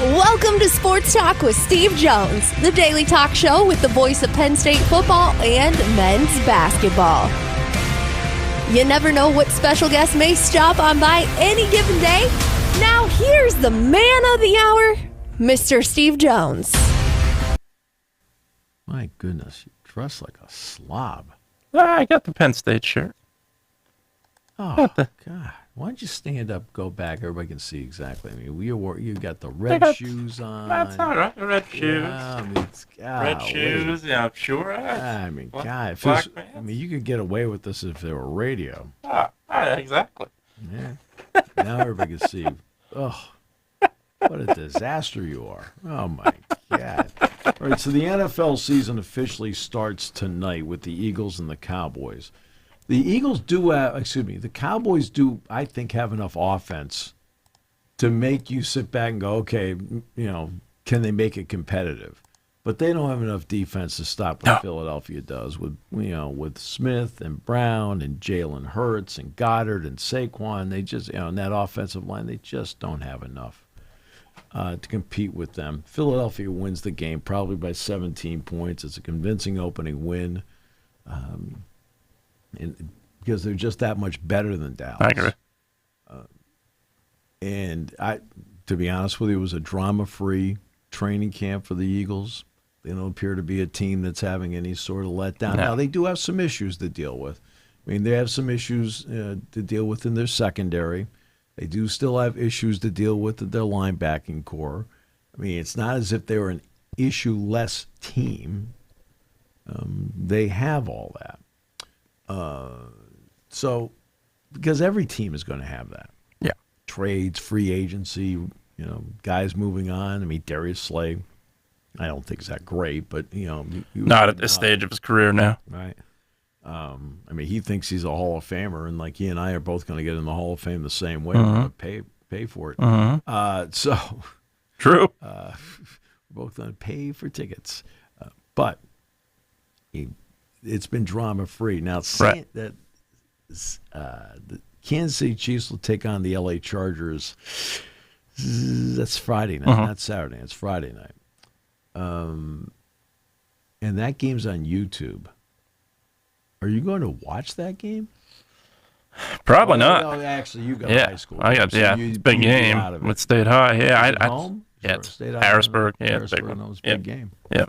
Welcome to Sports Talk with Steve Jones, the daily talk show with the voice of Penn State football and men's basketball. You never know what special guest may stop on by any given day. Now here's the man of the hour, Mr. Steve Jones. My goodness, you dress like a slob. I got the Penn State shirt. Oh, God. Why don't you stand up, go back? Everybody can see exactly. I mean, you got the red shoes on. That's all right. Red shoes. Yeah, I mean, Red shoes. Yeah, I'm sure. I mean, God. You could get away with this if there were radio. Exactly. Yeah. Now everybody can see. Oh, what a disaster you are. Oh, my God. All right, so the NFL season officially starts tonight with the Eagles and the Cowboys. The Cowboys do, I think, have enough offense to make you sit back and go, okay, can they make it competitive? But they don't have enough defense to stop what Philadelphia does with Smith and Brown and Jalen Hurts and Goddard and Saquon. They just, in that offensive line, they just don't have enough to compete with them. Philadelphia wins the game probably by 17 points. It's a convincing opening win. Because they're just that much better than Dallas. I agree. To be honest with you, it was a drama-free training camp for the Eagles. They don't appear to be a team that's having any sort of letdown. No. Now, they do have some issues to deal with. I mean, they have some issues to deal with in their secondary. They do still have issues to deal with in their linebacking core. I mean, it's not as if they were an issue-less team. They have all that. Because every team is going to have that. Yeah. Trades, free agency, guys moving on. I mean, Darius Slay, I don't think is that great, but, not at this stage of his career now. Right. I mean, he thinks he's a Hall of Famer, and like he and I are both going to get in the Hall of Fame the same way. We're going to pay for it. True. We're both going to pay for tickets. But it's been drama-free. Now, saying that the Kansas City Chiefs will take on the L.A. Chargers. That's Friday night, not Saturday. It's Friday night. And that game's on YouTube. Are you going to watch that game? Probably not. No, actually, you got high school. It's a big game with State High. Yeah, home? Yeah, it's Harrisburg. Yeah, Harrisburg, big one. no, it's a big game. Yeah.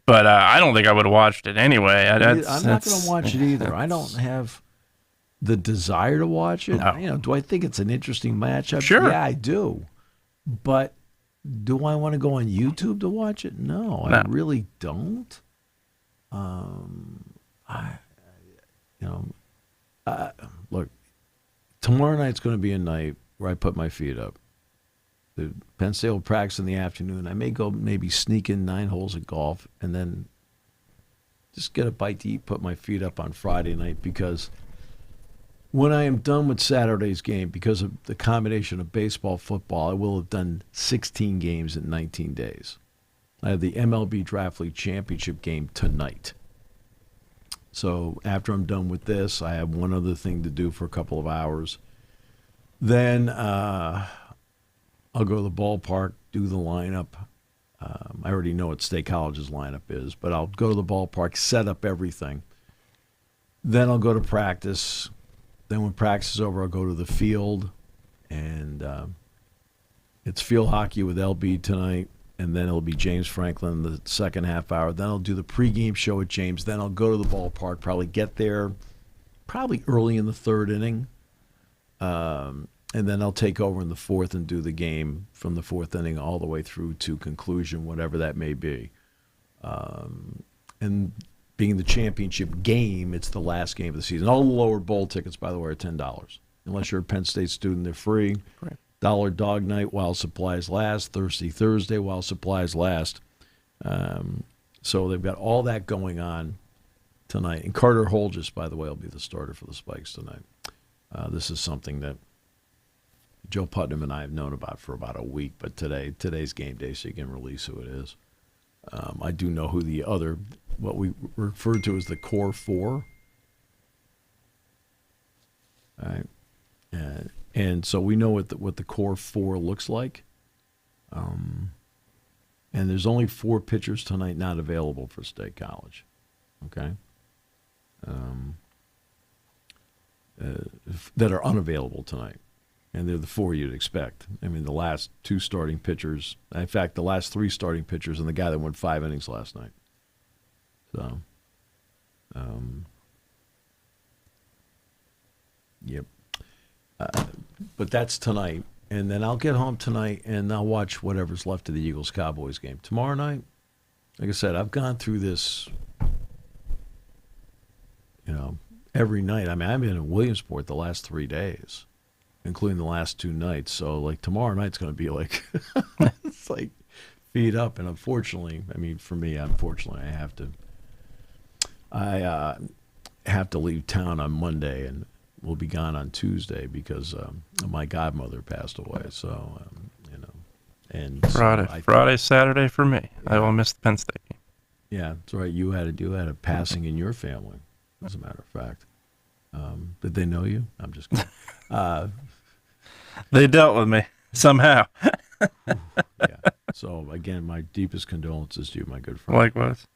But I don't think I would have watched it anyway. I'm not going to watch it either. I don't have the desire to watch it. No. Do I think it's an interesting matchup? Sure. Yeah, I do. But do I want to go on YouTube to watch it? No, I really don't. Look, tomorrow night's going to be a night where I put my feet up. The Penn State will practice in the afternoon. I may go maybe sneak in 9 holes of golf and then just get a bite to eat, put my feet up on Friday night, because when I am done with Saturday's game, because of the combination of baseball, football, I will have done 16 games in 19 days. I have the MLB Draft League Championship game tonight. So after I'm done with this, I have one other thing to do for a couple of hours. Then I'll go to the ballpark, do the lineup. I already know what State College's lineup is, but I'll go to the ballpark, set up everything. Then I'll go to practice. Then when practice is over, I'll go to the field, and it's field hockey with LB tonight, and then it'll be James Franklin the second half hour. Then I'll do the pregame show at James. Then I'll go to the ballpark, probably get there probably early in the third inning. And then I'll take over in the fourth and do the game from the fourth inning all the way through to conclusion, whatever that may be. And being the championship game, it's the last game of the season. All the lower bowl tickets, by the way, are $10. Unless you're a Penn State student, they're free. Right. Dollar Dog Night while supplies last. Thirsty Thursday while supplies last. So they've got all that going on tonight. And Carter Holgis, by the way, will be the starter for the Spikes tonight. This is something that Joe Putnam and I have known about for about a week, but today's game day, so you can release who it is. I do know who the other, what we refer to as the core four. All right. And so we know what the core four looks like. And there's only 4 pitchers tonight not available for State College. Okay? That are unavailable tonight. And they're the 4 you'd expect. I mean, the last 2 starting pitchers, in fact, the last 3 starting pitchers and the guy that went 5 innings last night. So, yep. But that's tonight. And then I'll get home tonight and I'll watch whatever's left of the Eagles-Cowboys game. Tomorrow night, like I said, I've gone through this, every night. I mean, I've been in Williamsport the last 3 days, including the last 2 nights. So, like, tomorrow night's going to be like, it's like feet up. And unfortunately, I mean, for me, unfortunately, I have to leave town on Monday and will be gone on Tuesday because my godmother passed away. So, and Friday, Saturday for me. Yeah. I will miss the Penn State game. Yeah, that's right. You had a passing in your family, as a matter of fact. Did they know you? I'm just kidding. They dealt with me somehow. Yeah. So again, my deepest condolences to you, my good friend. Likewise.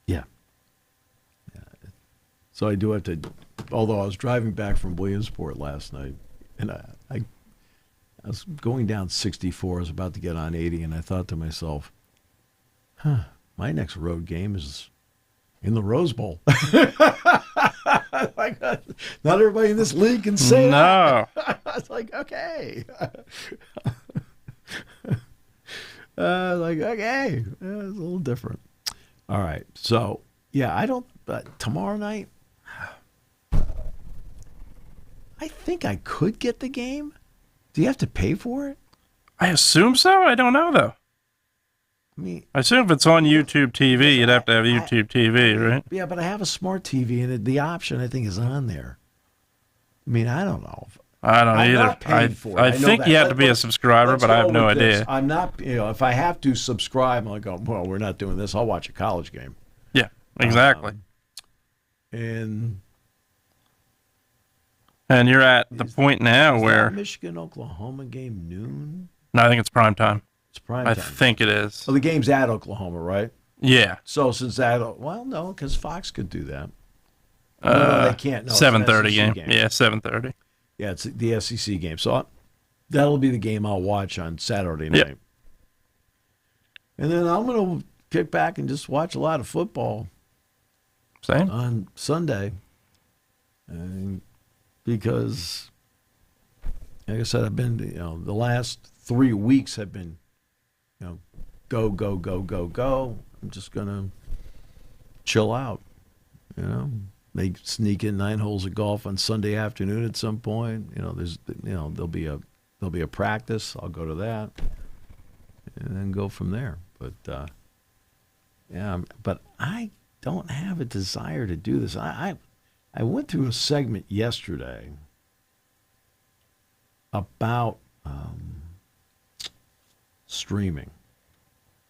Yeah. So I do have to, although I was driving back from Williamsport last night, and I was going down 64, I was about to get on 80, and I thought to myself, my next road game is in the Rose Bowl. Like, not everybody in this league can say that. I was like, okay. Okay. It's a little different. All right. So, yeah, tomorrow night, I think I could get the game. Do you have to pay for it? I assume so. I don't know, though. I assume if it's on YouTube TV, you'd have to have YouTube TV, right? Yeah, but I have a smart TV, and the option, I think, is on there. I mean, I don't know. I don't either. I think you have to be a subscriber, but I have no idea. I'm not, if I have to subscribe, I'm like, well, we're not doing this. I'll watch a college game. Yeah, exactly. And you're at the point now where Michigan-Oklahoma game noon? No, I think it's prime time. It's prime time. I think it is. So the game's at Oklahoma, right? Yeah. So since no, because Fox could do that. No, they can't. No, 7:30 game. Yeah, 7:30. Yeah, it's the SEC game. So that'll be the game I'll watch on Saturday night. Yep. And then I'm going to kick back and just watch a lot of football. Same. On Sunday. Because, like I said, I've been, the last 3 weeks have been, go, go, go, go, go. I'm just going to chill out, They sneak in 9 holes of golf on Sunday afternoon at some point. There'll be a practice. I'll go to that, and then go from there. But but I don't have a desire to do this. I went through a segment yesterday about streaming,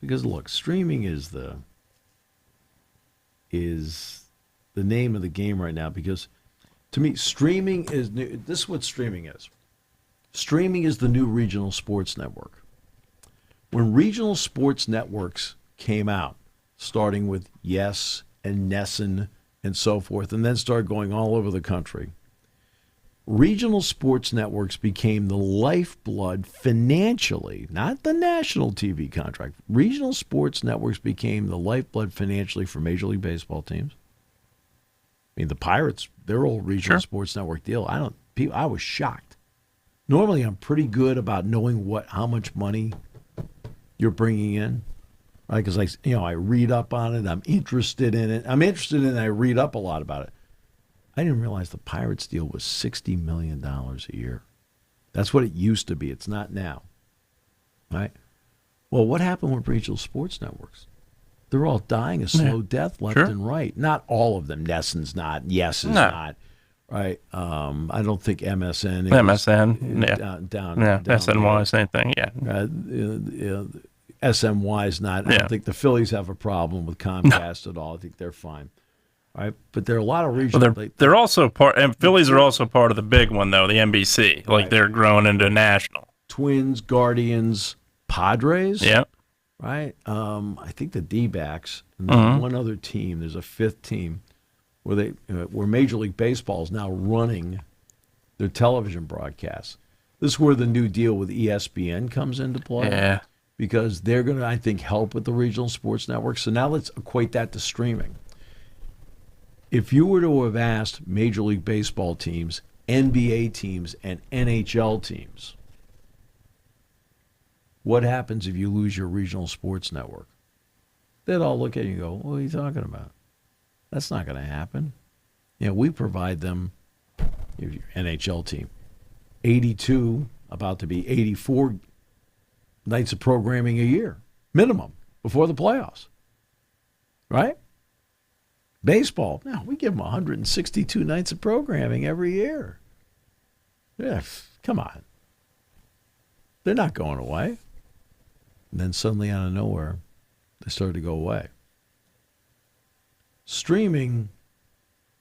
because look, streaming is the name of the game right now, because to me, streaming is new. This is what streaming is. Streaming is the new regional sports network. When regional sports networks came out, starting with Yes and Nesson and so forth, and then started going all over the country, regional sports networks became the lifeblood financially, not the national TV contract. Regional sports networks became the lifeblood financially for Major League Baseball teams. I mean, the Pirates, their old regional sports network deal, I was shocked. Normally, I'm pretty good about knowing how much money you're bringing in, right? Because I read up on it. I'm interested in it. I read up a lot about it. I didn't realize the Pirates deal was $60 million a year. That's what it used to be. It's not now, right? Well, what happened with regional sports networks? They're all dying a slow death left and right. Not all of them. Nesson's not. Yes is not. Right. I don't think MSN. Down. SNY, same thing. Yeah. SMY is not. I don't think the Phillies have a problem with Comcast at all. I think they're fine. All right. But there are a lot of regional. Well, they're also part, and Phillies are also part of the big one, though, the NBC. Like they're growing into national. Twins, Guardians, Padres. Yeah. Right? I think the D-backs, and then one other team. There's a fifth team where Major League Baseball is now running their television broadcasts. This is where the new deal with ESPN comes into play. Yeah. Because they're going to, I think, help with the regional sports network. So now let's equate that to streaming. If you were to have asked Major League Baseball teams, NBA teams, and NHL teams, what happens if you lose your regional sports network? They'd all look at you and go, what are you talking about? That's not going to happen. We provide them, if you're NHL team, 82, about to be 84 nights of programming a year, minimum, before the playoffs. Right? Baseball, no, we give them 162 nights of programming every year. Yeah, come on. They're not going away. And then suddenly out of nowhere, they started to go away. Streaming,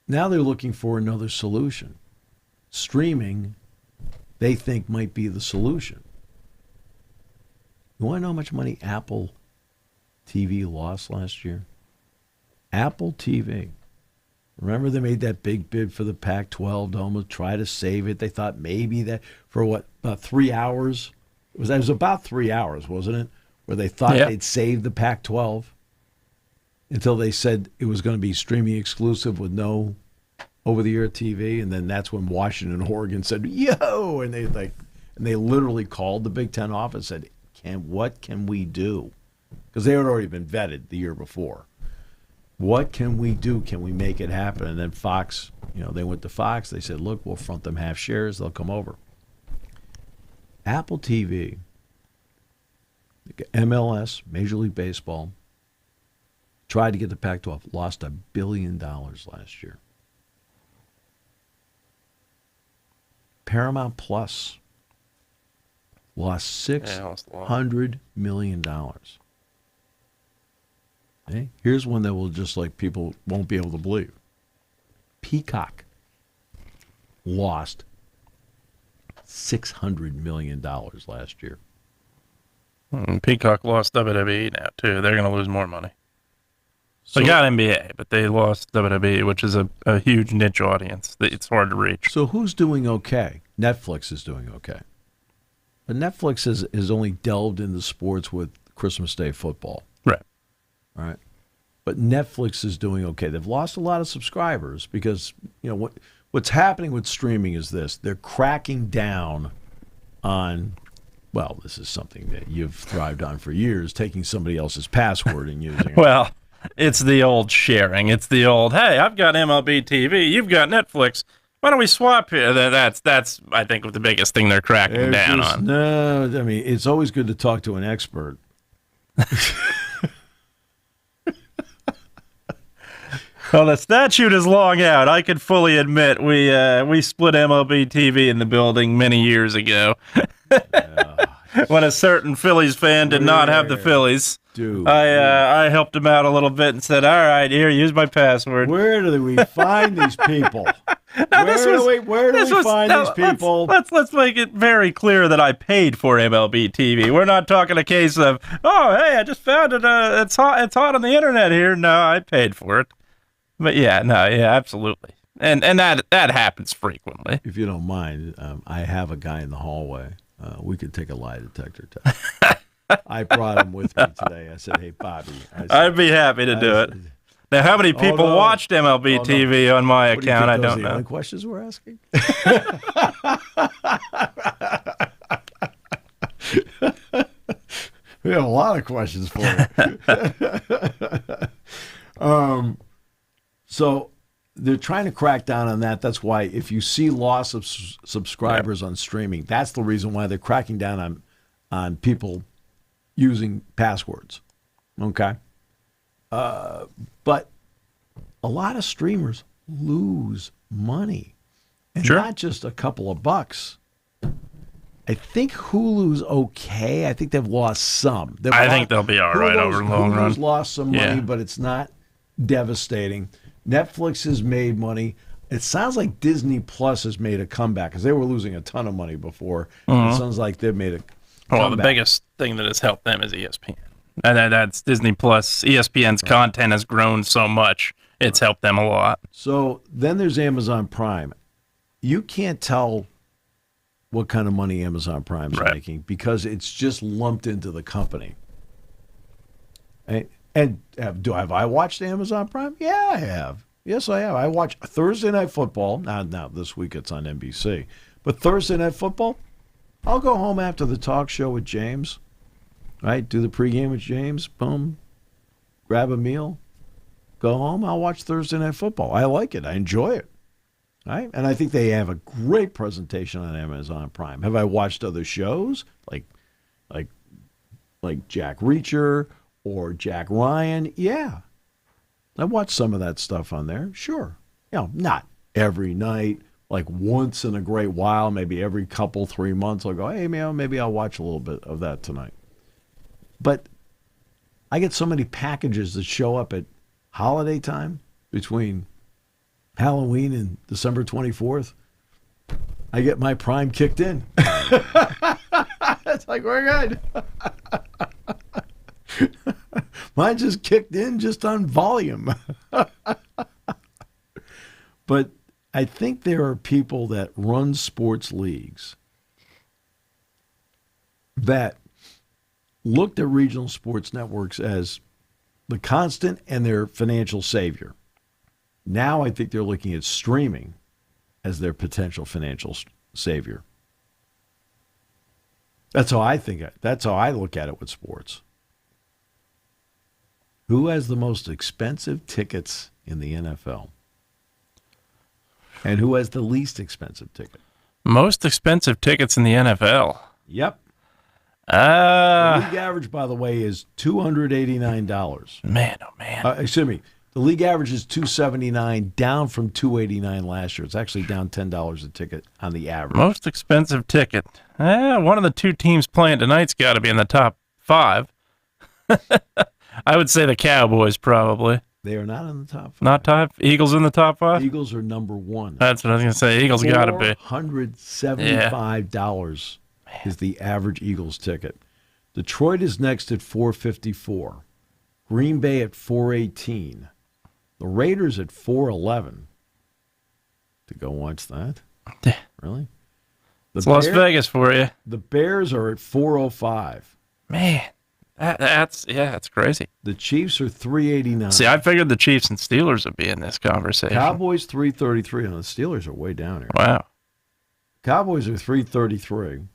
now they're looking for another solution. Streaming, they think might be the solution. You want to know how much money Apple TV lost last year? Apple TV. Remember they made that big bid for the Pac-12 to almost try to save it. They thought maybe that for about 3 hours? It was about 3 hours, wasn't it? Where they thought they'd save the Pac-12 until they said it was going to be streaming exclusive with no over-the-air TV. And then that's when Washington and Oregon said, yo! And they literally called the Big Ten office and said, what can we do? Because they had already been vetted the year before. What can we do? Can we make it happen? And then Fox, they went to Fox. They said, look, we'll front them half shares. They'll come over. Apple TV, MLS, Major League Baseball, tried to get the Pac-12, lost $1 billion last year. Paramount Plus lost $600 million. Okay? Here's one that will just people won't be able to believe. Peacock lost $600 million last year. Peacock lost WWE now, too. They're going to lose more money. They got NBA, but they lost WWE, which is a huge niche audience that it's hard to reach. So who's doing okay? Netflix is doing okay. But Netflix has only delved into sports with Christmas Day football. Right. All right. But Netflix is doing okay. They've lost a lot of subscribers because, what's happening with streaming is this. They're cracking down on, well, this is something that you've thrived on for years, taking somebody else's password and using it. Well, it's the old sharing. It's the old, hey, I've got MLB TV, you've got Netflix. Why don't we swap here? That's I think, the biggest thing they're cracking down on. No, I mean, it's always good to talk to an expert. Well, the statute is long out. I can fully admit we split MLB TV in the building many years ago. When a certain Phillies fan did not have the Phillies. Dude, I helped him out a little bit and said, all right, here, use my password. Where do we find these people? Where do we find these people? Let's make it very clear that I paid for MLB TV. We're not talking a case of, oh, hey, I just found it. It's hot on the internet here. No, I paid for it. But absolutely. And that happens frequently. If you don't mind, I have a guy in the hallway. We could take a lie detector test. I brought him with me today. I said, hey, Bobby. I'd be happy to do it. Now, how many people watched MLB TV on my account? I don't know. Only questions we're asking? We have a lot of questions for you. So they're trying to crack down on that. That's why if you see loss of subscribers on streaming, that's the reason why they're cracking down on people using passwords. Okay? But a lot of streamers lose money. And not just a couple of bucks. I think Hulu's okay. I think they've lost some. I think they'll be all right over the long run. Hulu's lost some money, but it's not devastating. Netflix has made money. It sounds like Disney Plus has made a comeback because they were losing a ton of money before. It sounds like they've made a comeback. Well, the biggest thing that has helped them is ESPN. And that's Disney Plus. ESPN's content has grown so much. It's helped them a lot. So then there's Amazon Prime. You can't tell what kind of money Amazon Prime is making because it's just lumped into the company. And have I watched Amazon Prime? Yeah, I have. Yes, I have. I watch Thursday Night Football. Now this week it's on NBC. But Thursday Night Football, I'll go home after the talk show with James, right? Do the pregame with James, boom, grab a meal, go home. I'll watch Thursday Night Football. I like it. I enjoy it, right? And I think they have a great presentation on Amazon Prime. Have I watched other shows like Jack Reacher or Jack Ryan? Yeah. I watch some of that stuff on there, sure. Not every night, like once in a great while, maybe every 3 months, I'll go, hey, man, maybe I'll watch a little bit of that tonight. But I get so many packages that show up at holiday time between Halloween and December 24th. I get my Prime kicked in. It's like, we're good. Mine just kicked in just on volume. But I think there are people that run sports leagues that looked at regional sports networks as the constant and their financial savior. Now I think they're looking at streaming as their potential financial savior. That's how I look at it with sports. Who has the most expensive tickets in the NFL? And who has the least expensive ticket? Most expensive tickets in the NFL. Yep. The league average, by the way, is $289. Man, oh man. Excuse me. The league average is $279, down from $289 last year. It's actually down $10 a ticket on the average. Most expensive ticket. One of the two teams playing tonight's got to be in the top 5. I would say the Cowboys, probably. They are not in the top 5. Not top? Eagles in the top 5? Eagles are number 1. That's what I was going to say. Eagles got to be. $475 is the average Eagles ticket. Detroit is next at $454. Green Bay at $418. The Raiders at $411. To go watch that? Yeah. Really? It's Las Vegas for you. The Bears are at $405. Man. That's crazy. The Chiefs are $389. See, I figured the Chiefs and Steelers would be in this conversation. Cowboys $333. And the Steelers are way down here. Wow. Cowboys are $333.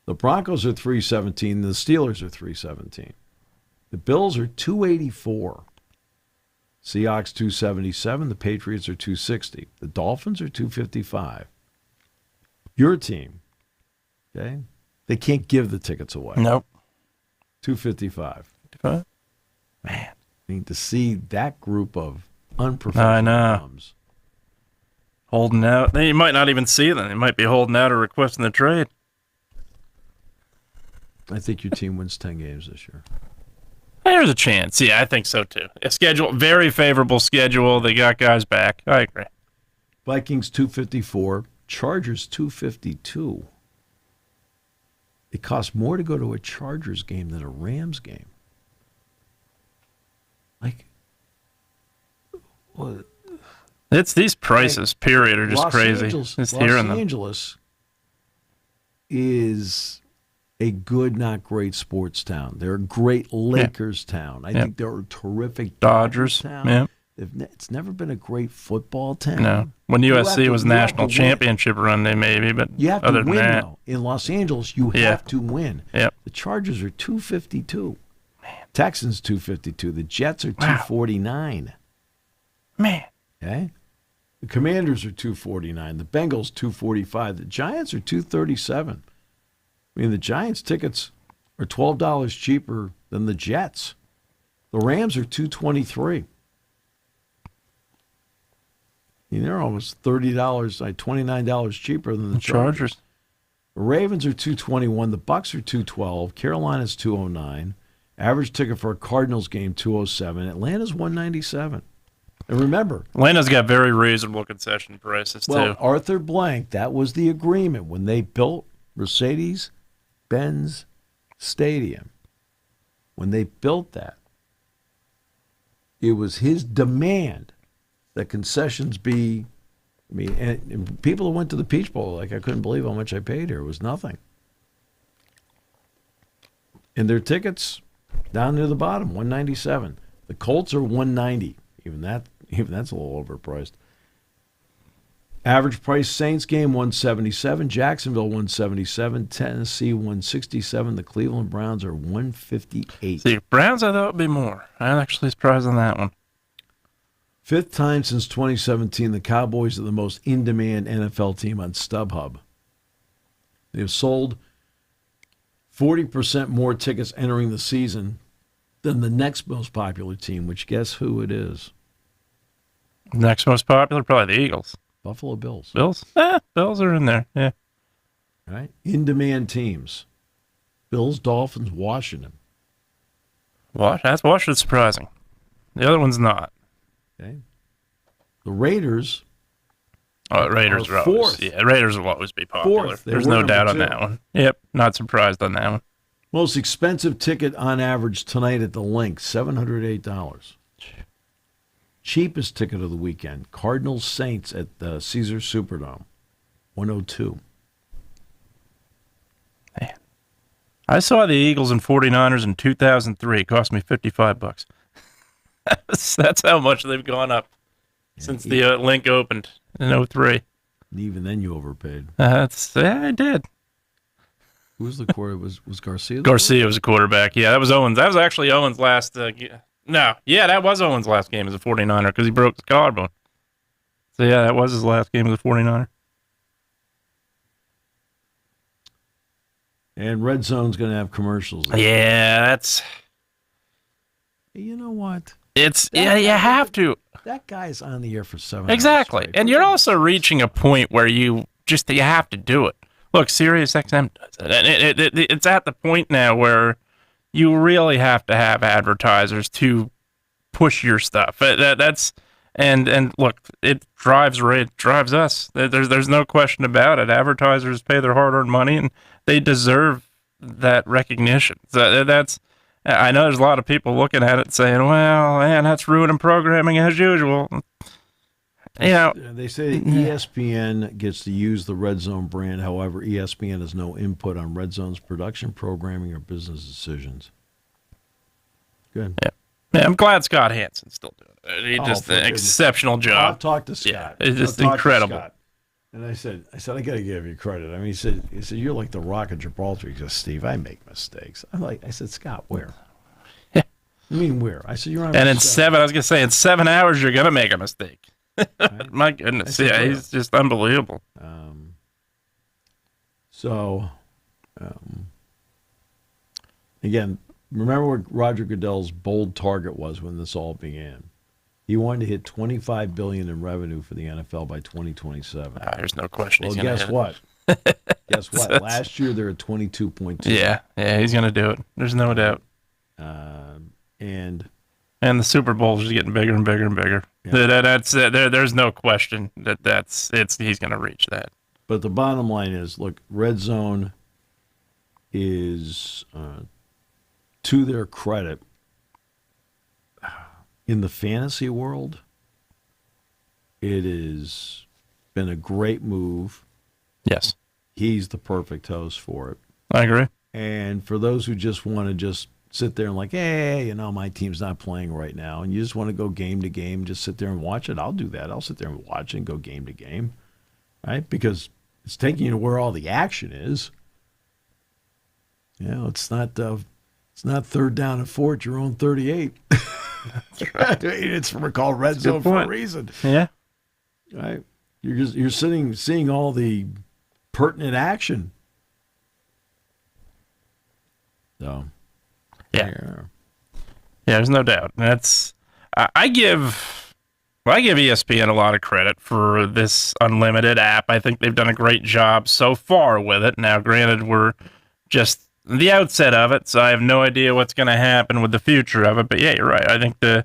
The Broncos are $317. The Steelers are $317. The Bills are $284. Seahawks $277. The Patriots are $260. The Dolphins are $255. Your team, okay? They can't give the tickets away. Nope. $255. Man. I mean, to see that group of unprofessional bums holding out. You might not even see them. They might be holding out or requesting the trade. I think your team wins 10 games this year. There's a chance. Yeah, I think so too. A schedule, very favorable schedule. They got guys back. I agree. Vikings $254. Chargers $252. It costs more to go to a Chargers game than a Rams game. Like, what? It's these prices, period, are just crazy. Los Angeles is a good, not great sports town. They're a great Lakers town. I think they're a terrific Dodgers town. Yeah. It's never been a great football town. No. When USC was national championship run, they maybe, but you have other to win, than that, though. In Los Angeles, you have to win. Yep. The Chargers are $252. Texans $252. The Jets are $249. Man. Okay. The Commanders are $249. The Bengals $245. The Giants are $237. I mean, the Giants tickets are $12 cheaper than the Jets. The Rams are $223. I mean, they're almost $30, like $29 cheaper than the Chargers. The Ravens are $221. The Bucs are $212. Carolina's $209. Average ticket for a Cardinals game $207. Atlanta's $197. And remember, Atlanta's got very reasonable concession prices, well, too. Arthur Blank, that was the agreement when they built Mercedes-Benz Stadium. When they built that, it was his demand that concessions be, I mean, and people who went to the Peach Bowl, like, I couldn't believe how much I paid here. It was nothing. And their tickets down near the bottom, $197. The Colts are $190. Even that's a little overpriced. Average price Saints game $177, Jacksonville $177, Tennessee $167. The Cleveland Browns are $158. See, Browns, I thought would be more. I'm actually surprised on that one. Fifth time since 2017, the Cowboys are the most in-demand NFL team on StubHub. They have sold 40% more tickets entering the season than the next most popular team, which guess who it is? Next most popular, probably the Eagles. Buffalo Bills. Bills? Bills are in there, yeah. Right? In-demand teams. Bills, Dolphins, Washington. That's Washington's surprising. The other one's not. Okay. The Raiders. Raiders are always, fourth. yeah, Raiders will always be popular. Fourth. There's no doubt on that one. Yep, not surprised on that one. Most expensive ticket on average tonight at the Link, $708. Cheapest ticket of the weekend, Cardinals Saints at the Caesars Superdome, $102. Man. I saw the Eagles and 49ers in 2003. It cost me $55. That's how much they've gone up since the Link opened in 03. Even then you overpaid. I did. Who was the quarterback? Was Garcia? Garcia was a quarterback. Yeah, that was Owens. That was actually Owens' last. That was Owens' last game as a 49er because he broke his collarbone. So, yeah, that was his last game as a 49er. And Red Zone's going to have commercials. Yeah, that's... You know what? You have to. That guy's on the air for 7 Exactly. hours. And you're also reaching a point where you have to do it. Look, SiriusXM does it. And it's at the point now where you really have to have advertisers to push your stuff. And look, it drives us. There's no question about it. Advertisers pay their hard-earned money, and they deserve that recognition. So I know there's a lot of people looking at it saying, well, man, that's ruining programming as usual. They say ESPN gets to use the Red Zone brand. However, ESPN has no input on Red Zone's production, programming, or business decisions. Good. Yeah, I'm glad Scott Hansen's still doing it. He just an exceptional job. I've talked to Scott. Yeah, it's just incredible. And I said, I got to give you credit. I mean, he said, you're like the Rock of Gibraltar. He goes, Steve, I make mistakes. I said, Scott, where? Yeah. I mean, where? I said, you're on. And in 7 hours, you're gonna make a mistake. Right? My goodness, said, he's just unbelievable. Again, remember what Roger Goodell's bold target was when this all began. He wanted to hit $25 billion in revenue for the NFL by 2027. There's no question. Well, he's gonna guess hit what? It. Guess what? Last year they're at 22.2. Yeah, he's gonna do it. There's no doubt. And the Super Bowl is getting bigger and bigger and bigger. Yeah. There's no question he's gonna reach that. But the bottom line is, look, Red Zone is, to their credit, in the fantasy world, it has been a great move. Yes. He's the perfect host for it. I agree. And for those who just want to just sit there and like, hey, my team's not playing right now, and you just want to go game to game, just sit there and watch it, I'll do that. I'll sit there and watch it and go game to game, right? Because it's taking you to where all the action is. It's not third down and 4 at your own 38. It's called Red Zone for a reason. Yeah. Right. You're seeing all the pertinent action. So. Yeah, there's no doubt. I give ESPN a lot of credit for this unlimited app. I think they've done a great job so far with it. Now, granted, we're just the outset of it, so I have no idea what's going to happen with the future of it. But yeah, you're right. I think the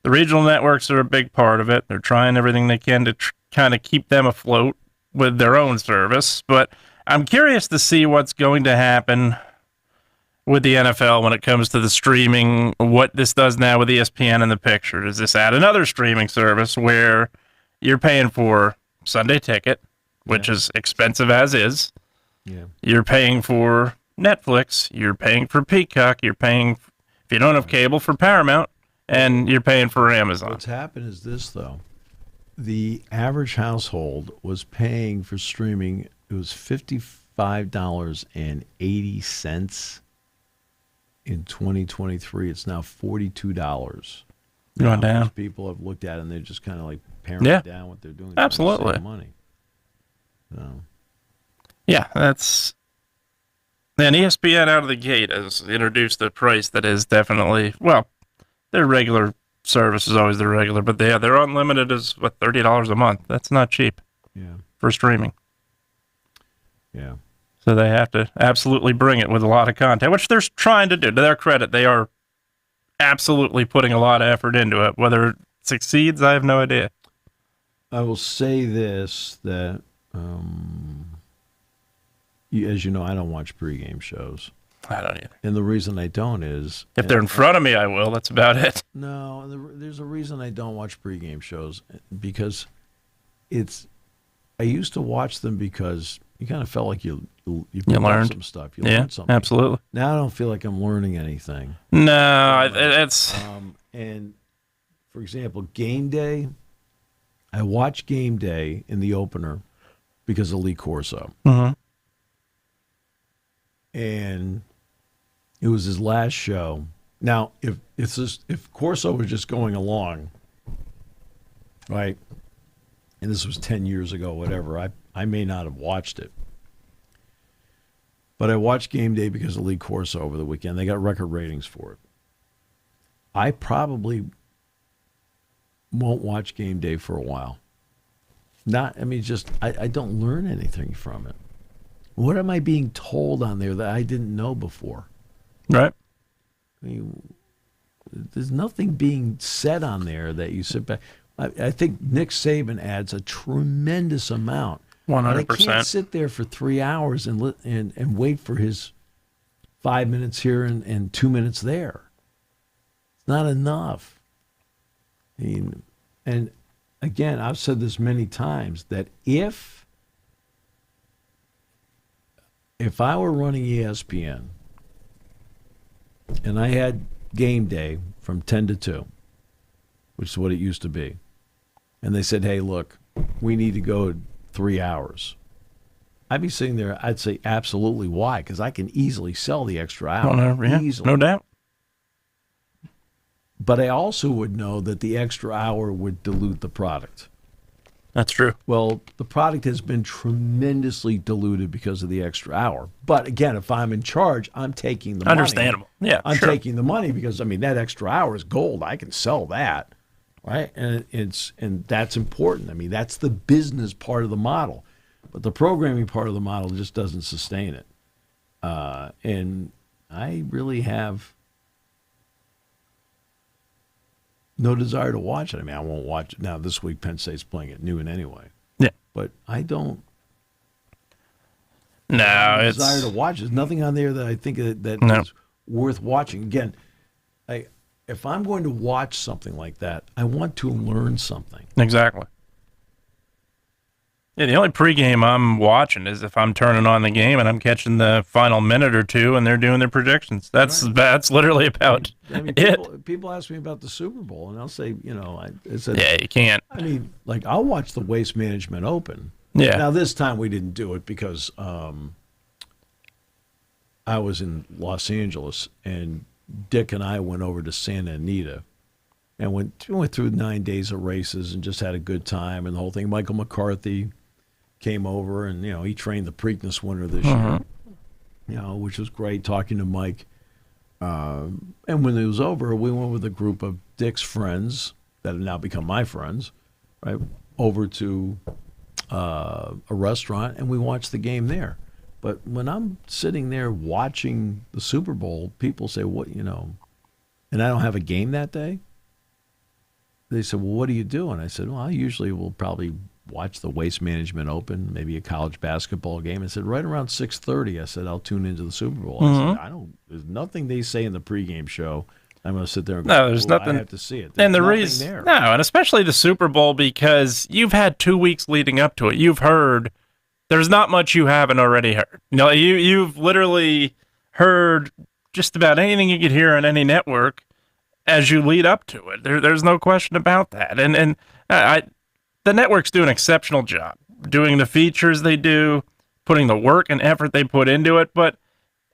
The regional networks are a big part of it. They're trying everything they can to kind of keep them afloat with their own service. But I'm curious to see what's going to happen with the NFL when it comes to the streaming, what this does now with ESPN in the picture. Does this add another streaming service where you're paying for Sunday Ticket, which is expensive as is. Yeah. You're paying for Netflix. You're paying for Peacock. You're paying, if you don't have cable, for Paramount. And you're paying for Amazon. What's happened is this, though. The average household was paying for streaming, it was $55.80 in 2023. It's now $42. Going down. People have looked at it and they're just kind of like paring down what they're doing. Absolutely. To save money. So. Yeah, that's... And ESPN out of the gate has introduced a price that is definitely, well, their regular service is always their regular, but their unlimited is, what, $30 a month. That's not cheap for streaming. Yeah. So they have to absolutely bring it with a lot of content, which they're trying to do. To their credit, they are absolutely putting a lot of effort into it. Whether it succeeds, I have no idea. I will say this, that as you know, I don't watch pregame shows. I don't either. And the reason I don't is... If they're in front of me, I will. That's about it. No, there's a reason I don't watch pregame shows, because I used to watch them because you kind of felt like you learned some stuff. You learned something. Absolutely. Now I don't feel like I'm learning anything. No, it's... And, for example, Game Day, I watched Game Day in the opener because of Lee Corso. Mm-hmm. And it was his last show. Now, if Corso was just going along, right, and this was 10 years ago, whatever, I may not have watched it. But I watched Game Day because of Lee Corso over the weekend. They got record ratings for it. I probably won't watch Game Day for a while. I don't learn anything from it. What am I being told on there that I didn't know before? Right. I mean, there's nothing being said on there that you sit back. I think Nick Saban adds a tremendous amount. 100%. I can't sit there for 3 hours and wait for his 5 minutes here and 2 minutes there. It's not enough. I mean, and again, I've said this many times, that if I were running ESPN and I had Game Day from 10 to 2, which is what it used to be, and they said, hey, look, we need to go 3 hours, I'd be sitting there, I'd say, absolutely. Why? Because I can easily sell the extra hour. Easily. No doubt. But I also would know that the extra hour would dilute the product. That's true. Well, the product has been tremendously diluted because of the extra hour. But again, if I'm in charge, I'm taking the money. Understandable. Yeah, I'm taking the money because, I mean, that extra hour is gold. I can sell that, right? And that's important. I mean, that's the business part of the model. But the programming part of the model just doesn't sustain it. And I really have no desire to watch it. I mean, I won't watch it. Now, this week, Penn State's playing at noon anyway. Yeah. But I don't it's desire to watch. There's nothing on there that I think that is worth watching. Again, if I'm going to watch something like that, I want to learn something. Exactly. Yeah, the only pregame I'm watching is if I'm turning on the game and I'm catching the final minute or two and they're doing their predictions. That's literally about it. People ask me about the Super Bowl, and I'll say, I said, yeah, you can't. I mean, like, I'll watch the Waste Management Open. Yeah. Now, this time we didn't do it because I was in Los Angeles, and Dick and I went over to Santa Anita and went through 9 days of races and just had a good time and the whole thing. Michael McCarthy came over, and he trained the Preakness winner this year, which was great, talking to Mike. And when it was over, we went with a group of Dick's friends that have now become my friends, right, over to a restaurant, and we watched the game there. But when I'm sitting there watching the Super Bowl, people say, what, and I don't have a game that day? they said, well, what do you do? And I said, well, I usually will probably watch the Waste Management Open, maybe a college basketball game. I said, right around 6:30, I said, I'll tune into the Super Bowl. I said, there's nothing they say in the pregame show. I'm going to sit there and go, no, there's nothing. I have to see it. There's and the nothing reason, there. no, and especially the Super Bowl, because you've had 2 weeks leading up to it. You've heard, there's not much you haven't already heard. You've literally heard just about anything you could hear on any network as you lead up to it. There's no question about that. And the networks do an exceptional job doing the features they do, putting the work and effort they put into it. But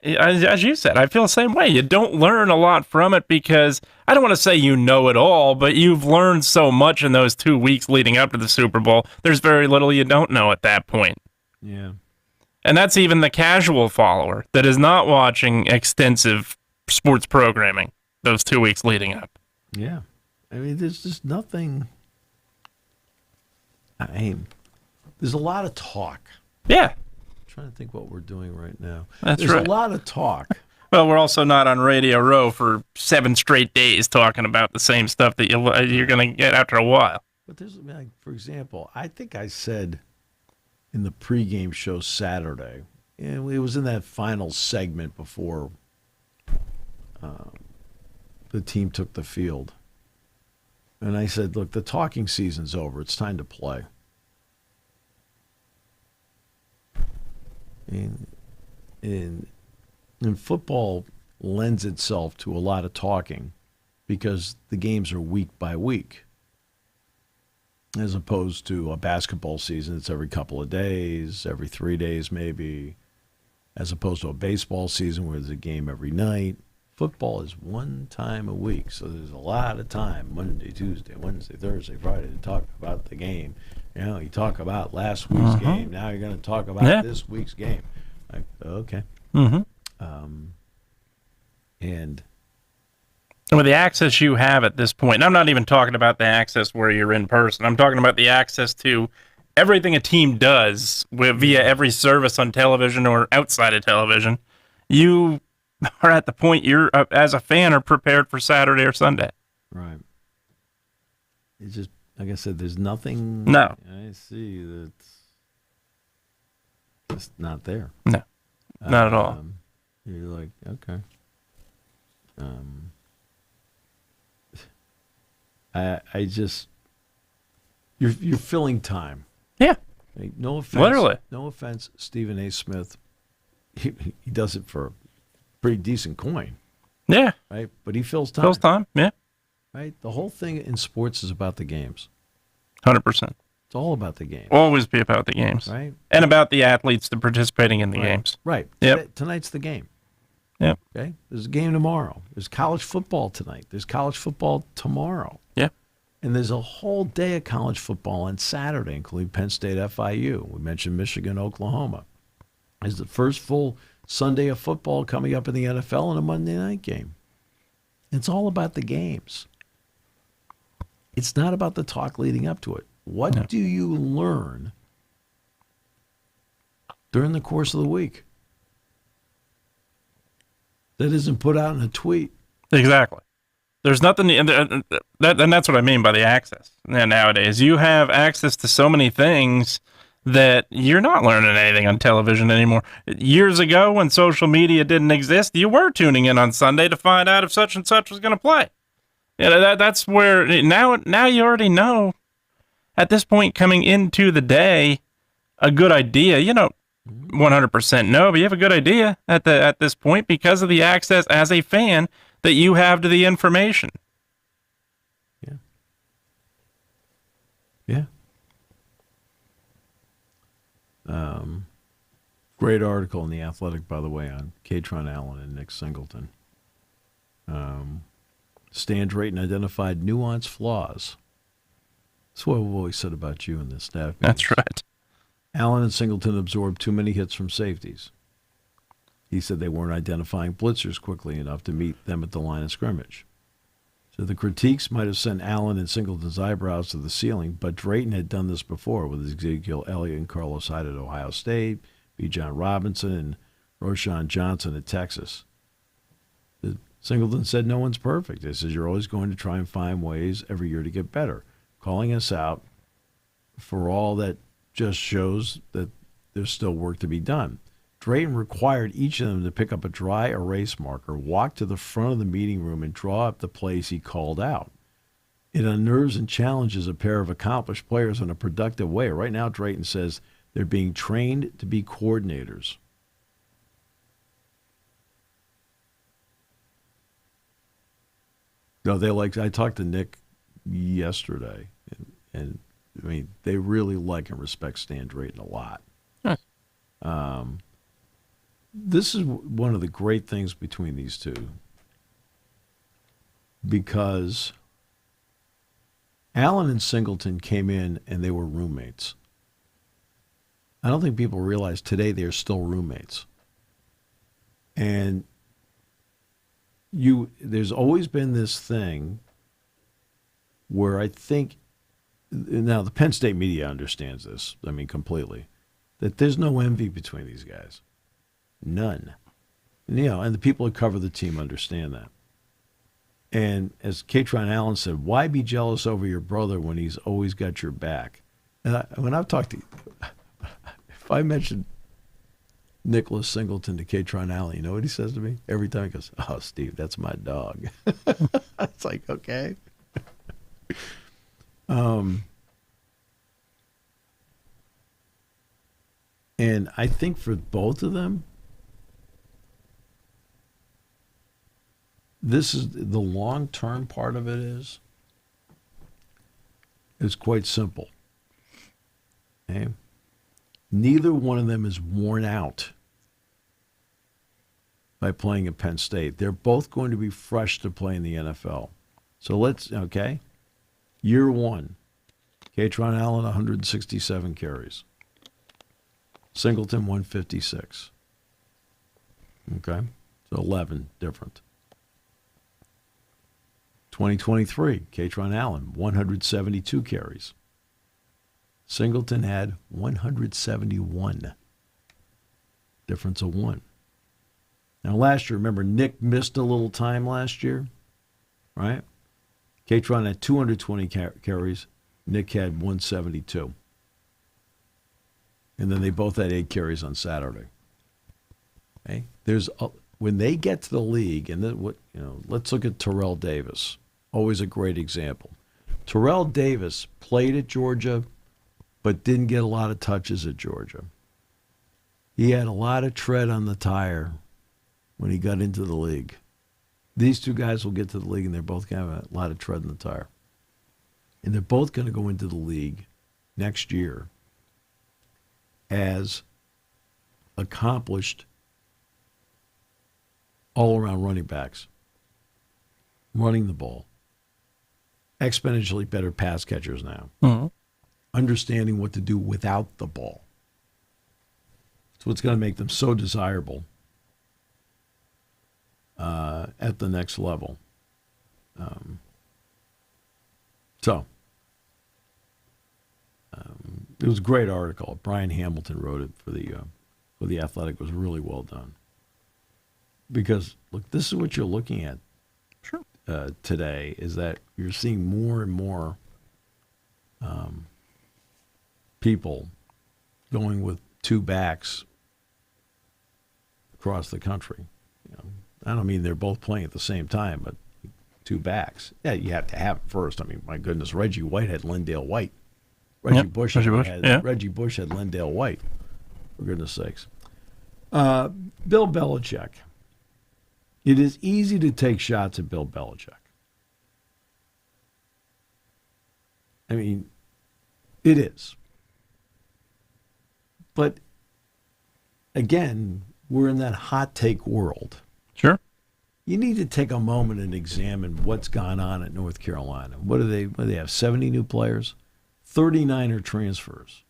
as you said, I feel the same way. You don't learn a lot from it because I don't want to say you know it all, but you've learned so much in those 2 weeks leading up to the Super Bowl. There's very little you don't know at that point. Yeah. And that's even the casual follower that is not watching extensive sports programming those 2 weeks leading up. Yeah. I mean, there's just nothing. I mean, there's a lot of talk. Yeah. I'm trying to think what we're doing right now. That's there's right. a lot of talk. Well, we're also not on Radio Row for 7 straight days talking about the same stuff that you're going to get after a while. But there's, like, for example, I think I said in the pregame show Saturday, and it was in that final segment before the team took the field. And I said, look, the talking season's over. It's time to play. And football lends itself to a lot of talking because the games are week by week, as opposed to a basketball season. It's every couple of days, every 3 days maybe, as opposed to a baseball season where there's a game every night. Football is one time a week, so there's a lot of time, Monday, Tuesday, Wednesday, Thursday, Friday, to talk about the game. You talk about last week's game. Now you're going to talk about this week's game. Like, okay. Mm-hmm. And with the access you have at this point, and I'm not even talking about the access where you're in person. I'm talking about the access to everything a team does via every service on television or outside of television. You are at the point you're, as a fan, are prepared for Saturday or Sunday. Right. It's just, like I said, there's nothing No. I see that's just not there. No, not at all. You're like, okay. I just, you're filling time. Yeah. Like, no offense. Literally. No offense, Stephen A. Smith. He does it for a pretty decent coin. Yeah. Right? But he fills time. Fills time, yeah. Right? The whole thing in sports is about the games. 100%. It's all about the games. Always be about the games. Right? And about the athletes that participating in the Right. games. Right. Yep. Tonight's the game. Yep. Okay? There's a game tomorrow. There's college football tonight. There's college football tomorrow. Yeah. And there's a whole day of college football on Saturday, including Penn State, FIU. We mentioned Michigan, Oklahoma. It's the first full Sunday of football coming up in the NFL and a Monday night game. It's all about the games. It's not about the talk leading up to it. What do you learn during the course of the week that isn't put out in a tweet? Exactly. There's nothing, and that's what I mean by the access. Nowadays, you have access to so many things that you're not learning anything on television anymore. Years ago, when social media didn't exist, you were tuning in on Sunday to find out if such and such was going to play. That's where now you already know. At this point, coming into the day, a good idea. 100% no, but you have a good idea at this point because of the access as a fan that you have to the information. Yeah. Yeah. Great article in The Athletic, by the way, on Katron Allen and Nick Singleton. Stan Drayton identified nuanced flaws. That's what we've always said about you in this staff. That's right. Allen and Singleton absorbed too many hits from safeties. He said they weren't identifying blitzers quickly enough to meet them at the line of scrimmage. So the critiques might have sent Allen and Singleton's eyebrows to the ceiling, but Drayton had done this before with Ezekiel Elliott and Carlos Hyde at Ohio State, B. John Robinson, and Roshan Johnson at Texas. Singleton said no one's perfect. He says you're always going to try and find ways every year to get better. Calling us out for all that just shows that there's still work to be done. Drayton required each of them to pick up a dry erase marker, walk to the front of the meeting room, and draw up the plays he called out. It unnerves and challenges a pair of accomplished players in a productive way. Right now, Drayton says they're being trained to be coordinators. No, I talked to Nick yesterday, and I mean, they really like and respect Stan Drayton a lot. Huh. This is one of the great things between these two, because Allen and Singleton came in and they were roommates. I don't think people realize today they're still roommates. And there's always been this thing where I think, now the Penn State media understands this, I mean, completely, that there's no envy between these guys. None. And, and the people who cover the team understand that. And as Katron Allen said, why be jealous over your brother when he's always got your back? And when I've talked to, if I mention Nicholas Singleton to Katron Allen, you know what he says to me? Every time he goes, "Oh, Steve, that's my dog." It's like, okay. And I think for both of them, this is the long-term part of it is quite simple. Okay? Neither one of them is worn out by playing at Penn State. They're both going to be fresh to play in the NFL. So okay? Year one, Katron Allen, 167 carries. Singleton, 156. Okay? So 11 different. 2023, Katron Allen, 172 carries. Singleton had 171. Difference of 1. Now, last year, remember, Nick missed a little time last year, right? Katron had 220 carries. Nick had 172. And then they both had 8 carries on Saturday. Okay? When they get to the league, and then let's look at Terrell Davis. Always a great example. Terrell Davis played at Georgia, but didn't get a lot of touches at Georgia. He had a lot of tread on the tire when he got into the league. These two guys will get to the league, and they're both going to have a lot of tread on the tire. And they're both going to go into the league next year as accomplished all-around running backs, running the ball, exponentially better pass catchers now, understanding what to do without the ball. It's what's going to make them so desirable at the next level. It was a great article. Brian Hamilton wrote it for the Athletic. It was really well done. Because, look, this is what you're looking at today, is that you're seeing more and more people going with two backs across the country. I don't mean they're both playing at the same time, but two backs. Yeah, you have to have it first. I mean, my goodness, Reggie White had Lindale White. Reggie Bush had Lindale White, for goodness sakes. Bill Belichick. It is easy to take shots at Bill Belichick. I mean, it is. But, again, we're in that hot take world. Sure. You need to take a moment and examine what's gone on at North Carolina. What do they have, 70 new players? 39 are transfers.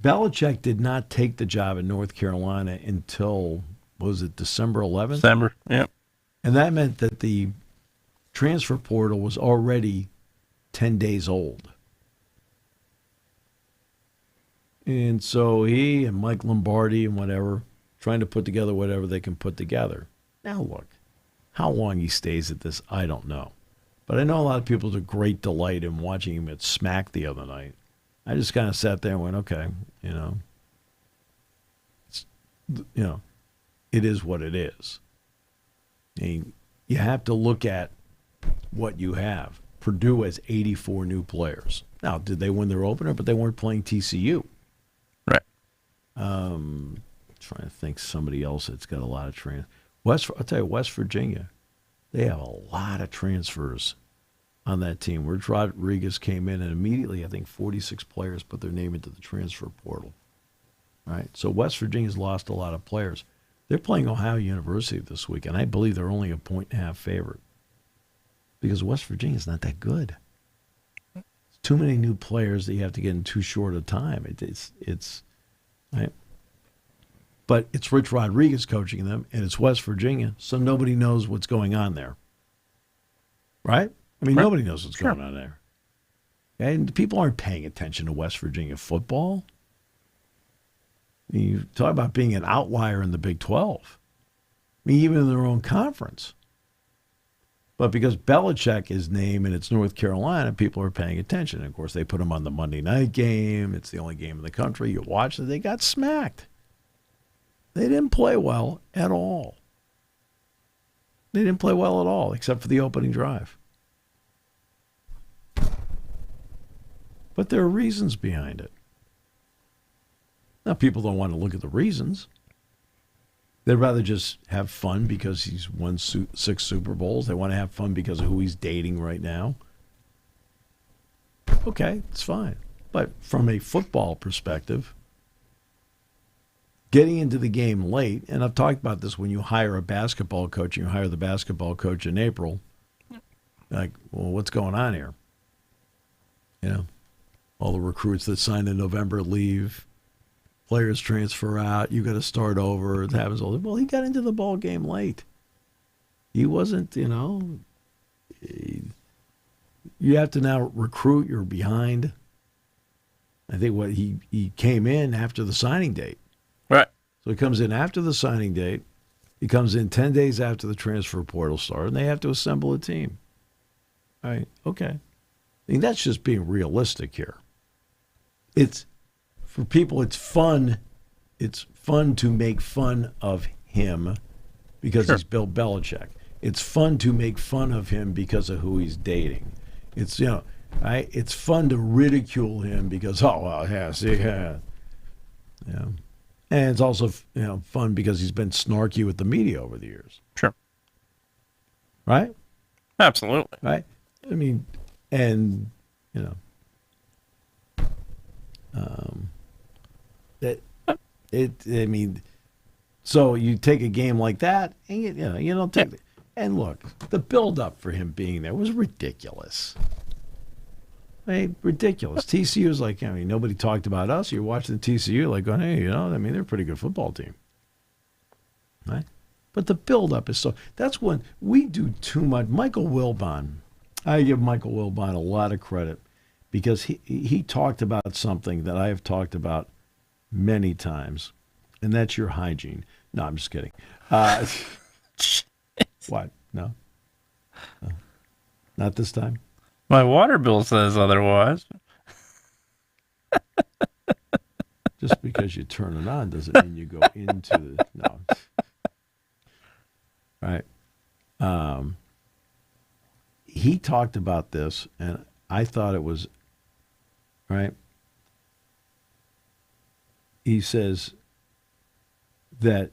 Belichick did not take the job at North Carolina until, was it December 11th? December, yeah. And that meant that the transfer portal was already 10 days old. And so he and Mike Lombardi and whatever, trying to put together whatever they can put together. Now look, how long he stays at this, I don't know. But I know a lot of people took great delight in watching him at Smack the other night. I just kind of sat there and went, okay, it is what it is. I mean, you have to look at what you have. Purdue has 84 new players. Now, did they win their opener? But they weren't playing TCU. Right. Trying to think somebody else that's got a lot of transfers. I'll tell you, West Virginia, they have a lot of transfers on that team. Rich Rodriguez came in and immediately, I think 46 players put their name into the transfer portal. Right. So West Virginia's lost a lot of players. They're playing Ohio University this week, and I believe they're only a 1.5 favorite because West Virginia's not that good. It's too many new players that you have to get in too short a time. It's right. But it's Rich Rodriguez coaching them, and it's West Virginia, so nobody knows what's going on there. Right? I mean, nobody knows what's going on there. And people aren't paying attention to West Virginia football. You talk about being an outlier in the Big 12. I mean, even in their own conference. But because Belichick is named and it's North Carolina, people are paying attention. And of course, they put them on the Monday night game. It's the only game in the country. You watch it, they got smacked. They didn't play well at all. They didn't play well at all, except for the opening drive. But there are reasons behind it. Now, people don't want to look at the reasons. They'd rather just have fun because he's won 6 Super Bowls. They want to have fun because of who he's dating right now. Okay, it's fine. But from a football perspective, getting into the game late, and I've talked about this when you hire a basketball coach, and you hire the basketball coach in April, like, well, what's going on here? All the recruits that signed in November leave. Players transfer out. You got to start over. It happens all. Well, he got into the ball game late. He wasn't, you have to now recruit. You're behind. I think what he came in after the signing date. Right. So he comes in after the signing date. He comes in 10 days after the transfer portal started, and they have to assemble a team. All right. Okay. I mean, that's just being realistic here. For people, it's fun. It's fun to make fun of him because he's Bill Belichick. It's fun to make fun of him because of who he's dating. It's right. It's fun to ridicule him because and it's also fun because he's been snarky with the media over the years. Sure. Right. Absolutely. Right. I mean, and so you take a game like that, and you don't take it. And look, the build-up for him being there was ridiculous. Right? Ridiculous. TCU was like, nobody talked about us. You're watching TCU like going, hey, they're a pretty good football team. Right? But the build-up is that's when we do too much. Michael Wilbon, I give Michael Wilbon a lot of credit because he talked about something that I have talked about many times, and that's your hygiene. No, I'm just kidding. What? No? Not this time? My water bill says otherwise. Just because you turn it on doesn't mean you go into the... No. Right. He talked about this, and I thought it was... Right? He says that,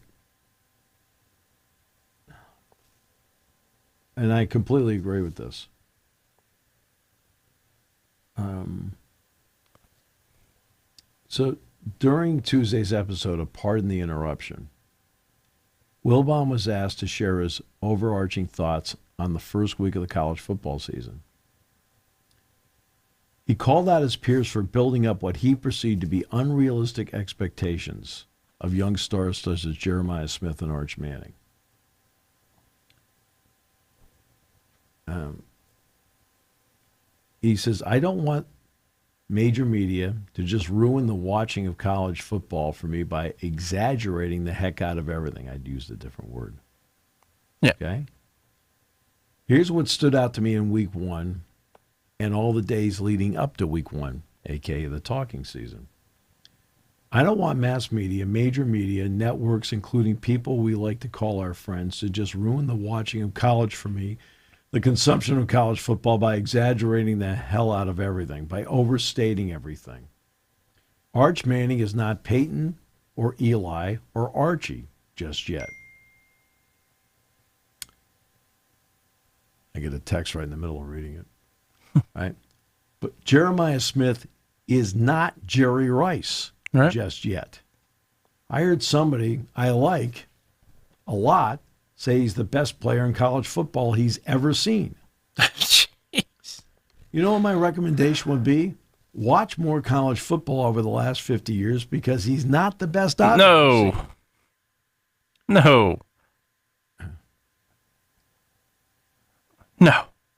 and I completely agree with this. So during Tuesday's episode of Pardon the Interruption, Wilbon was asked to share his overarching thoughts on the first week of the college football season. He called out his peers for building up what he perceived to be unrealistic expectations of young stars such as Jeremiah Smith and Arch Manning. He says, I don't want major media to just ruin the watching of college football for me by exaggerating the heck out of everything. I'd used a different word. Yeah. Okay. Here's what stood out to me in week 1 and all the days leading up to week 1, a.k.a. the talking season. I don't want mass media, major media, networks, including people we like to call our friends, to just ruin the watching of college for me, the consumption of college football, by exaggerating the hell out of everything, by overstating everything. Arch Manning is not Peyton or Eli or Archie just yet. I get a text right in the middle of reading it. Right? But Jeremiah Smith is not Jerry Rice just yet. I heard somebody I like a lot say he's the best player in college football he's ever seen. Jeez. You know what my recommendation would be? Watch more college football over the last 50 years, because he's not the best I've ever seen. No.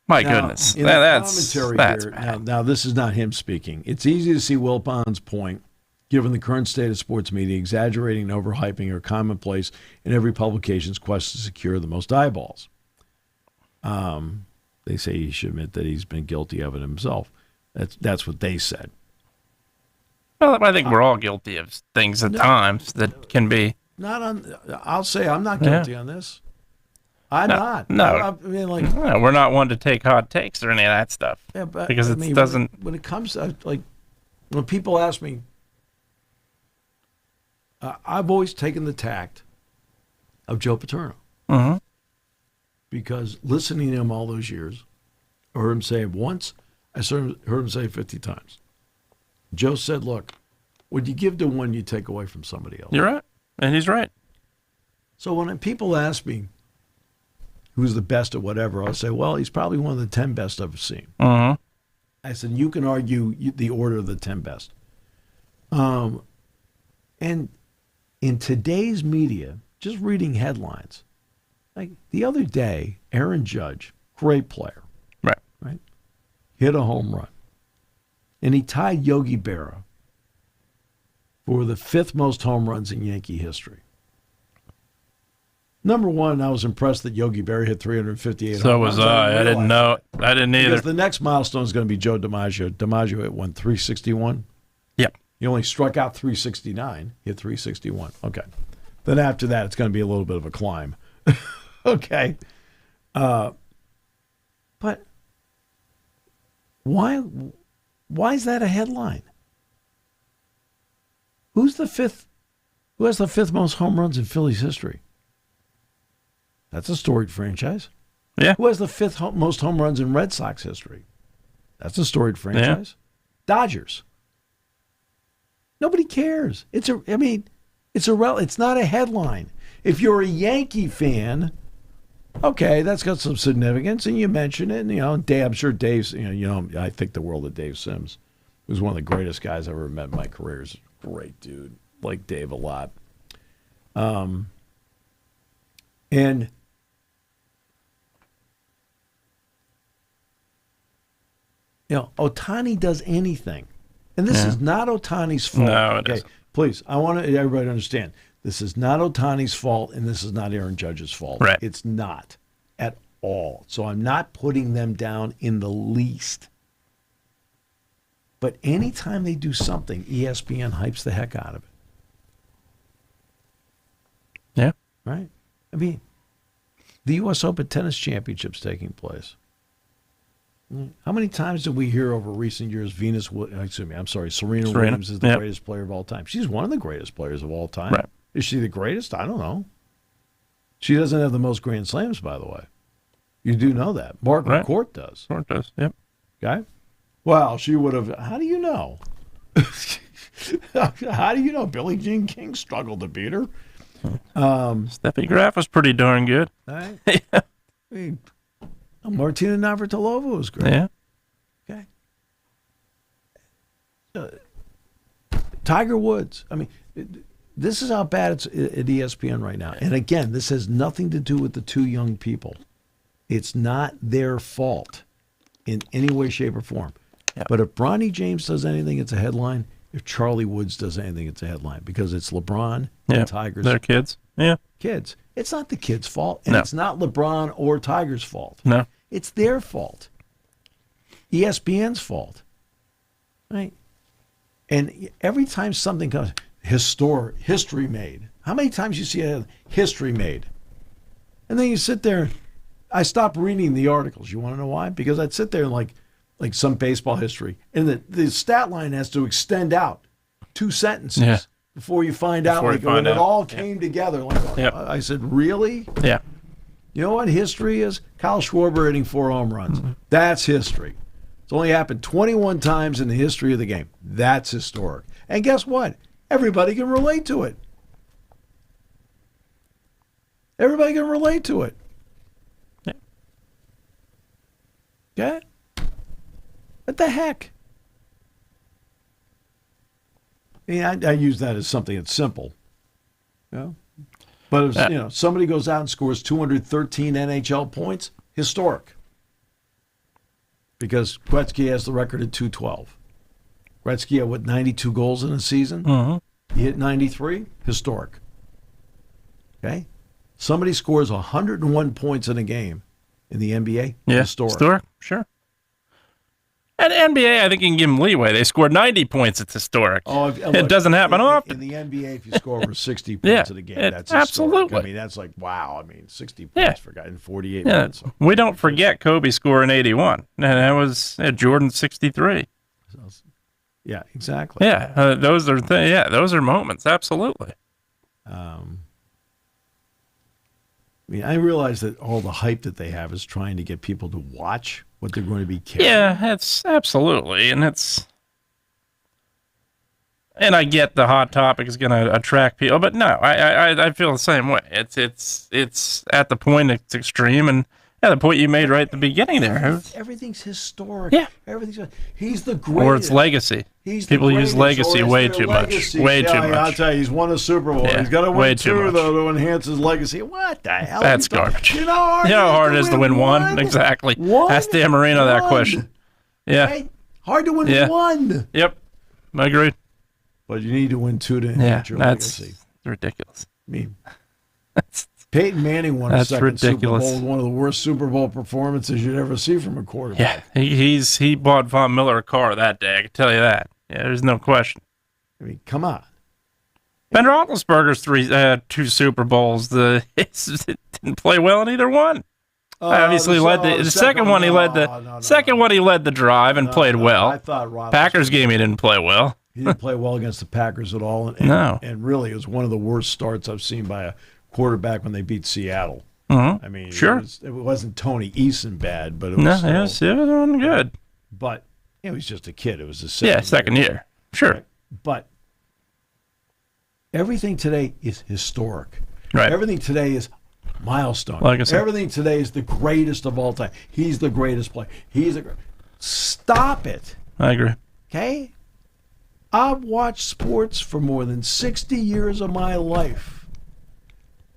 My Now, goodness. In That's here, bad. now, this is not him speaking. It's easy to see Wilpon's point, given the current state of sports media. Exaggerating and overhyping are commonplace in every publication's quest to secure the most eyeballs. They say he should admit that he's been guilty of it himself. That's what they said. Well, I think we're all guilty of things at times that can be. I'll say I'm not guilty on this. I'm not. No. I mean, like, No, we're not one to take hot takes or any of that stuff. yeah, but because I it mean, doesn't. When it comes to, like, when people ask me, I've always taken the tact of Joe Paterno, because listening to him all those years, I heard him say it once, I heard him say it 50 times. Joe said, "Look, what you give to one, you take away from somebody else." You're right, and he's right. So when people ask me who's the best at whatever, I'll say, well, he's probably one of the 10 best I've seen. I said, you can argue the order of the 10 best. And in today's media, just reading headlines, like the other day, Aaron Judge, great player, right, hit a home run. And he tied Yogi Berra for the 5th most home runs in Yankee history. Number one, I was impressed that Yogi Berra hit 358 So home was runs. I. I didn't know. I didn't either. Because the next milestone is going to be Joe DiMaggio. DiMaggio hit 361. Yep. He only struck out 369. Hit 361. Okay. Then after that, it's going to be a little bit of a climb. Okay. But why is that a headline? Who has the 5th most home runs in Phillies history? That's a storied franchise. Yeah. Who has the 5th most home runs in Red Sox history? That's a storied franchise. Yeah. Dodgers. Nobody cares. It's not a headline. If you're a Yankee fan, okay, that's got some significance, and you mention it. And, Dave, I'm sure Dave's. I think the world of Dave Sims, who's one of the greatest guys I've ever met in my career. He's a great dude. Like Dave a lot. And Ohtani does anything. And this is not Ohtani's fault. No, it isn't. Please, I want everybody to understand. This is not Ohtani's fault, and this is not Aaron Judge's fault. Right. It's not at all. So I'm not putting them down in the least. But anytime they do something, ESPN hypes the heck out of it. Yeah. Right? I mean, the U.S. Open Tennis Championship's taking place. How many times did we hear over recent years Serena Williams is the greatest player of all time? She's one of the greatest players of all time. Right. Is she the greatest? I don't know. She doesn't have the most Grand Slams, by the way. You do know that. Margaret Court does. Court does, yep. Okay? Well, she would have. How do you know? How do you know Billie Jean King struggled to beat her? Steffi Graf was pretty darn good. Right? I mean, Martina Navratilova was great. Yeah. Okay. Tiger Woods. I mean, this is how bad it's at ESPN right now. And again, this has nothing to do with the two young people. It's not their fault in any way, shape, or form. Yep. But if Bronny James does anything, it's a headline. If Charlie Woods does anything, it's a headline, because it's LeBron and Tiger's their kids. Yeah. kids. It's not the kid's fault, and No. it's not LeBron or Tiger's fault. No. It's their fault. ESPN's fault. Right? And every time something comes, history made. How many times you see a history made? And then you sit there. I stopped reading the articles. You want to know why? Because I'd sit there and like some baseball history, and the stat line has to extend out 2 sentences before you find out when it all came together. Like, I said, really? Yeah. You know what history is? Kyle Schwarber hitting 4 home runs. Mm-hmm. That's history. It's only happened 21 times in the history of the game. That's historic. And guess what? Everybody can relate to it. Everybody can relate to it. Yeah. What the heck? I mean, I use that as something that's simple. You know? But if, somebody goes out and scores 213 NHL points, historic. Because Gretzky has the record at 212. Gretzky had, 92 goals in a season? Mm-hmm. He hit 93? Historic. Okay? Somebody scores 101 points in a game in the NBA? Yeah, historic. Sure. And NBA, I think you can give them leeway. They scored 90 points. It's historic. It doesn't happen often. In the NBA, if you score over 60 points in a game, that's historic. Absolutely. I mean, that's like, wow. I mean, 60 points for a guy in 48 yeah. minutes. We don't forget Kobe scoring 81. And that was Jordan 63. Yeah, exactly. Yeah, those are moments. Absolutely. I mean, I realize that all the hype that they have is trying to get people to watch what they're going to be carrying. Yeah, it's absolutely, and I get the hot topic is going to attract people, but no, I feel the same way. It's at the point it's extreme, and the point you made right at the beginning there. Everything's historic. Yeah, he's the greatest. Or it's legacy. People use legacy way too much. Way too much. I'll tell you, he's won a Super Bowl. Yeah, he's got to win 2 though to enhance his legacy. What the hell? That's garbage. You know how hard it is to win 1? Exactly. Ask Dan Marino that question. Yeah. Right? Hard to win 1. Yep. I agree. But you need to win 2 to enhance your legacy. Ridiculous. I mean, Peyton Manning won a second ridiculous. Super Bowl, one of the worst Super Bowl performances you'd ever see from a quarterback. Yeah, he bought Von Miller a car that day. I can tell you that. Yeah, there's no question. I mean, come on. Ben Roethlisberger's 2 Super Bowls. It didn't play well in either one. Obviously, led the second one. He led the drive and played well. I thought Packers game he didn't play well. He didn't play well against the Packers at all. And really, it was one of the worst starts I've seen by a quarterback when they beat Seattle. Mm-hmm. I mean, sure. It wasn't Tony Eason bad, but it was it was good. But it was just a kid. It was a second year. Sure. Right? But everything today is historic. Right. Everything today is milestone. Like I said. Everything today is the greatest of all time. He's the greatest player. Stop it. I agree. Okay? I've watched sports for more than 60 years of my life.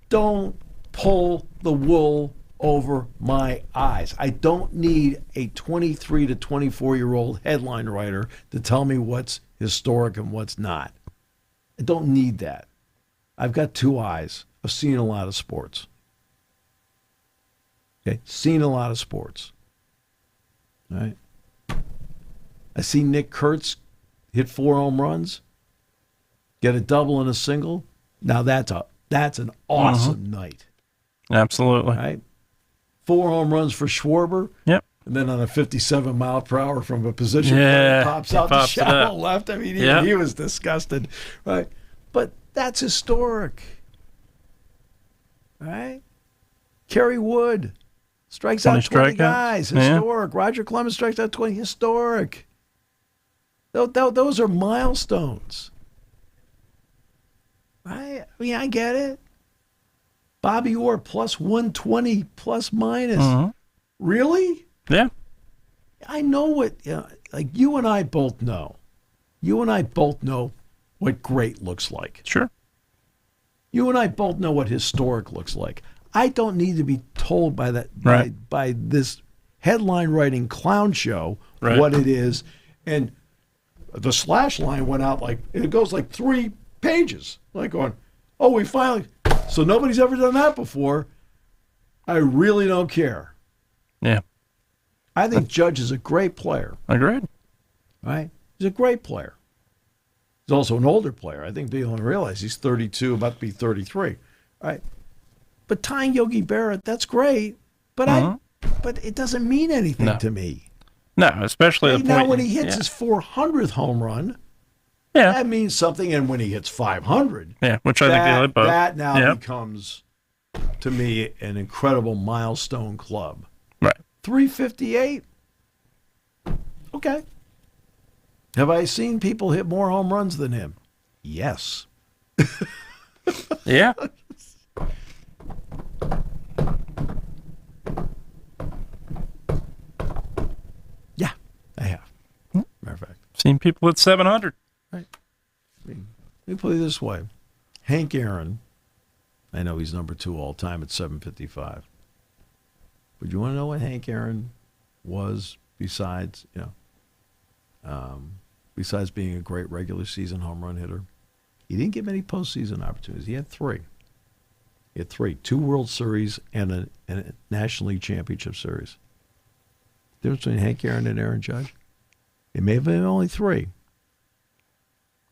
Don't pull the wool over my eyes. I don't need a 23 to 24-year-old headline writer to tell me what's historic and what's not. I don't need that. I've got 2 eyes. I've seen a lot of sports. Okay, seen a lot of sports. All right. I see Nick Kurtz hit 4 home runs, get a double and a single. Now that's an awesome night. Absolutely. Right? 4 home runs for Schwarber. Yep. And then on a 57 mile per hour from a position where it pops out the shallow left. I mean, he was disgusted. Right? But that's historic. Right? Kerry Wood strikes out 20 guys. Historic. Roger Clemens strikes out 20. Historic. Those are milestones. Right? I mean, I get it. Bobby Orr plus 120 plus minus. Mm-hmm. Really? Yeah. I know what, like you and I both know. You and I both know what great looks like. Sure. You and I both know what historic looks like. I don't need to be told by that by this headline writing clown show what it is. And the slash line went out it goes like 3 pages. Like going, oh, we finally So nobody's ever done that before. I really don't care. Yeah. I think Judge is a great player. Agreed. Right? He's a great player. He's also an older player. I think people don't realize he's 32, about to be 33. Right? But tying Yogi Berra, that's great. But but it doesn't mean anything to me. No, especially the point. Now when he hits his 400th home run, that means something. And when he hits 500, which I think they both. That now becomes, to me, an incredible milestone club. Right. 358. Okay. Have I seen people hit more home runs than him? Yes. Yeah. Yeah, I have. Matter of fact. Seen people at 700. Right. Let me put it this way. Hank Aaron, I know he's number 2 all time at 755. But you want to know what Hank Aaron was besides being a great regular season home run hitter? He didn't get many postseason opportunities. He had 3. 2 World Series and a National League Championship Series. The difference between Hank Aaron and Aaron Judge? It may have been only 3.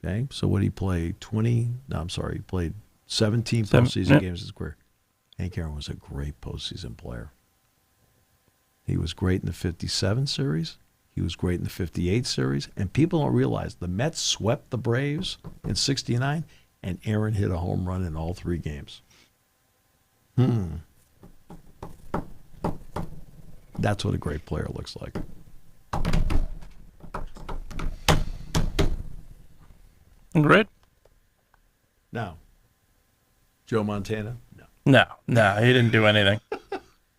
Okay, so what he played he played 17 postseason games in his career. Hank Aaron was a great postseason player. He was great in the 57 series. He was great in the 58 series. And people don't realize the Mets swept the Braves in 69, and Aaron hit a home run in all 3 games. That's what a great player looks like. Great. Now, Joe Montana? No, he didn't do anything.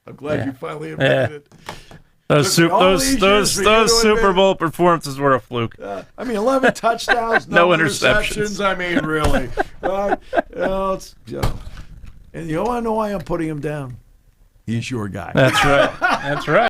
I'm glad you finally admitted it. Those Super Bowl performances were a fluke. 11 touchdowns, no interceptions. I mean, really. And you want to know why I'm putting him down? He's your guy. That's right.